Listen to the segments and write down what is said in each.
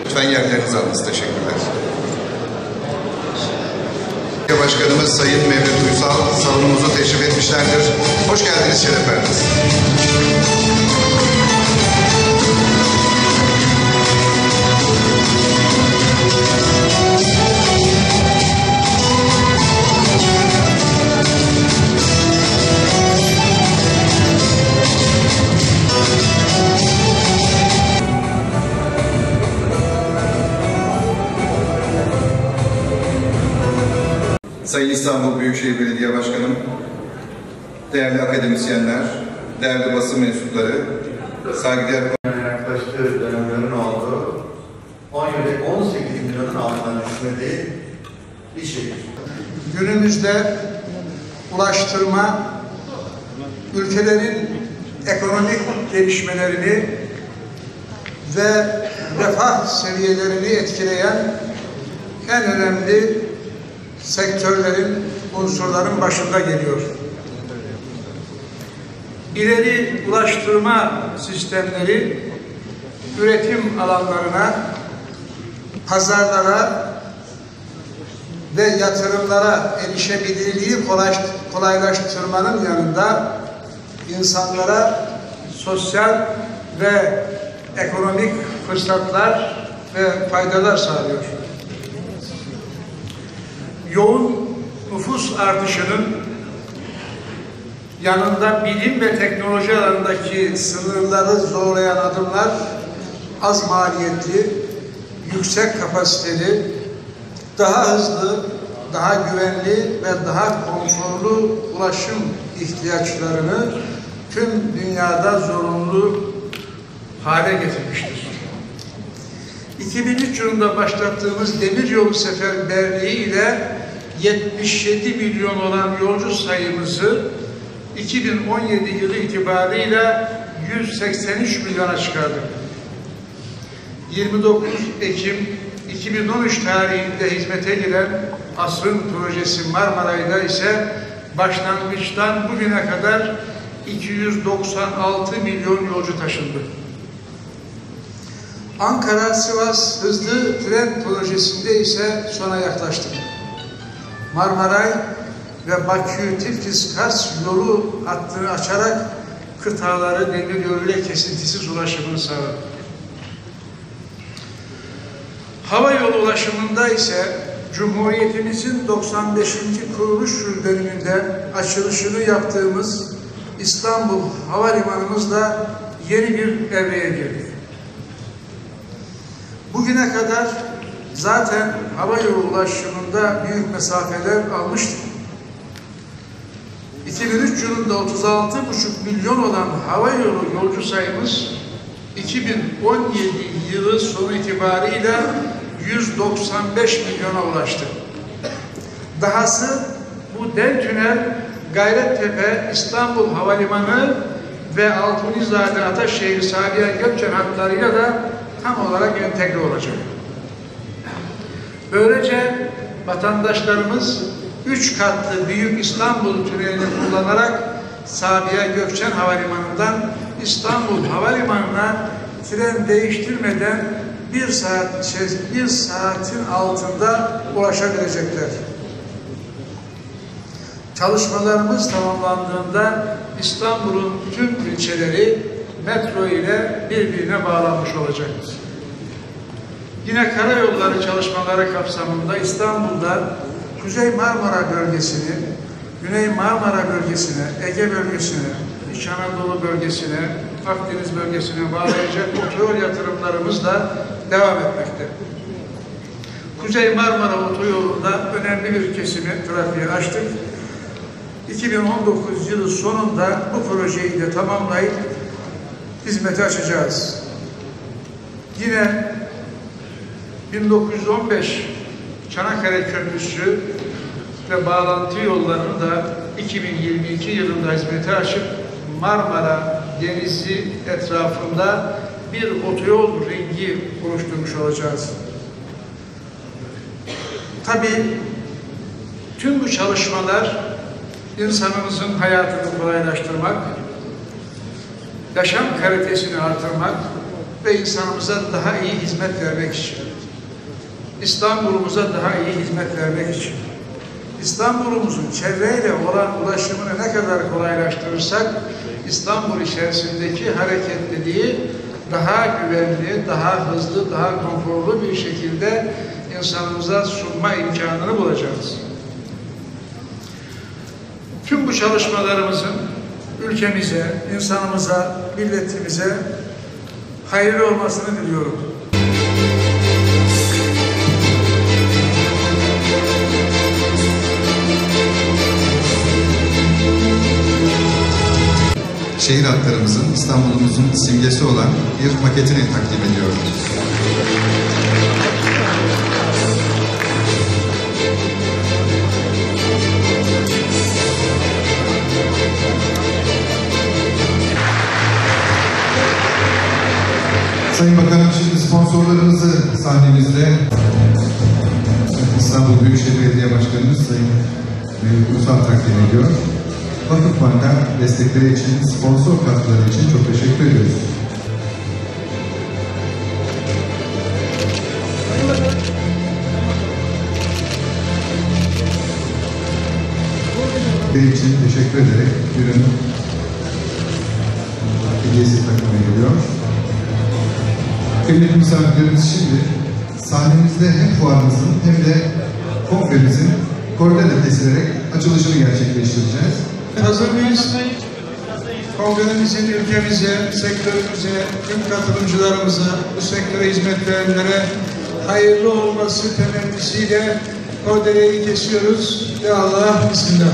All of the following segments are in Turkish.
Lütfen yerlerinizi alınız. Teşekkürler. Başkanımız Sayın Mevlüt Uysal salonumuza teşrif etmişlerdir. Hoş geldiniz, şeref verdiniz. Sayın İstanbul Büyükşehir Belediye Başkanım, değerli akademisyenler, değerli basın mensupları, saygıdeğer yaklaştığı dönemlerin olduğu 17-18 milyonun altına düşmediği bir şehir. Günümüzde ulaştırma ülkelerin ekonomik gelişmelerini ve refah seviyelerini etkileyen en önemli sektörlerin, unsurların başında geliyor. İleri ulaştırma sistemleri üretim alanlarına, pazarlara ve yatırımlara erişebilirliği kolaylaştırmanın yanında insanlara sosyal ve ekonomik fırsatlar ve faydalar sağlıyor. Yoğun nüfus artışının yanında bilim ve teknoloji alanındaki sınırları zorlayan adımlar az maliyetli, yüksek kapasiteli, daha hızlı, daha güvenli ve daha konforlu ulaşım ihtiyaçlarını tüm dünyada zorunlu hale getirmiştir. 2003 yılında başlattığımız demiryolu seferberliği ile 77 milyon olan yolcu sayımızı 2017 yılı itibariyle 183 milyona çıkardık. 29 Ekim 2013 tarihinde hizmete giren asrın projesi Marmaray'da ise başlangıçtan bugüne kadar 296 milyon yolcu taşındı. Ankara-Sivas hızlı tren projesinde ise sona yaklaştık. Marmaray ve Bakü-Tiflis-Kars yolu hattını açarak kıtaları demiryoluyla kesintisiz ulaşımını sağladık. Hava yolu ulaşımında ise Cumhuriyetimizin 95. kuruluş yıl dönümünde açılışını yaptığımız İstanbul Havalimanımızla yeni bir evreye girdik. Bugüne kadar zaten hava yolu ulaşımında büyük mesafeler almıştık. 2003 yılında 36,5 milyon olan hava yolu yolcu sayımız 2017 yılı sonu itibariyle 195 milyona ulaştı. Dahası bu dev tünel Gayrettepe, İstanbul Havalimanı ve Altunizade, Ataşehir, Sabiha Gökçen hatlarıyla da tam olarak entegre olacak. Böylece vatandaşlarımız 3 katlı Büyük İstanbul Tüneli'ni kullanarak Sabiha Gökçen Havalimanı'ndan İstanbul Havalimanı'na tren değiştirmeden bir saatin altında ulaşabilecekler. Çalışmalarımız tamamlandığında İstanbul'un tüm ilçeleri metro ile birbirine bağlanmış olacaktır. Yine karayolları çalışmaları kapsamında İstanbul'da Kuzey Marmara bölgesini, Güney Marmara bölgesine, Ege bölgesine, İç Anadolu bölgesine, Akdeniz bölgesine bağlayacak otoyol yatırımlarımız da devam etmekte. Kuzey Marmara otoyolunda önemli bir kesimi trafiğe açtık. 2019 yılı sonunda bu projeyi de tamamlayıp hizmete açacağız. Yine 1915 Çanakkale Köprüsü ve bağlantı yollarını da 2022 yılında hizmete açıp Marmara Denizi etrafında bir otoyol ringi oluşturmuş olacağız. Tabii tüm bu çalışmalar insanımızın hayatını kolaylaştırmak, yaşam kalitesini artırmak ve insanımıza daha iyi hizmet vermek için, İstanbul'umuza daha iyi hizmet vermek için, İstanbul'umuzun çevreyle olan ulaşımını ne kadar kolaylaştırırsak, İstanbul içerisindeki hareketliliği daha güvenli, daha hızlı, daha konforlu bir şekilde insanımıza sunma imkanını bulacağız. Tüm bu çalışmalarımızın ülkemize, insanımıza, milletimize hayırlı olmasını diliyorum. Şehir hatlarımızın, İstanbul'umuzun simgesi olan bir maketini takdim ediyorum. Sayın Bakanım, şimdi sponsorlarımızı sahnemizde İstanbul Büyükşehir Belediye Başkanımız Sayın Mevlüt Uysal takdim ediyor. Vakıfbank'a destekleri için, sponsor katkıları için çok teşekkür ediyoruz. için teşekkür ederek ürün hediyesi takdim ediliyor. Kıymetli misafirlerimiz, şimdi sahnemizde hem fuarımızın hem de kongremizin kordele kesilerek açılışını gerçekleştireceğiz. Hazır mıyız? Kongremizin ülkemize, sektörümüze, tüm katılımcılarımıza, bu sektöre hizmet verenlere hayırlı olması temennisiyle kordeleyi kesiyoruz. Ya Allah, bismillah.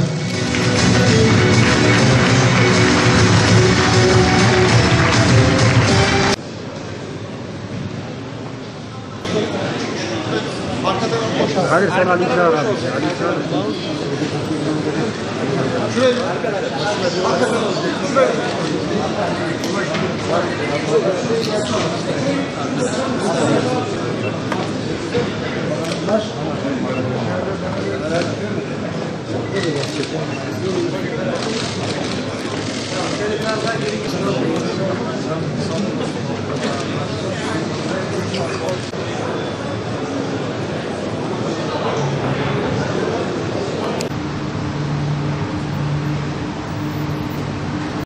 Hadi sen Ali Çağır abi. Ali Çağır. Şuraya.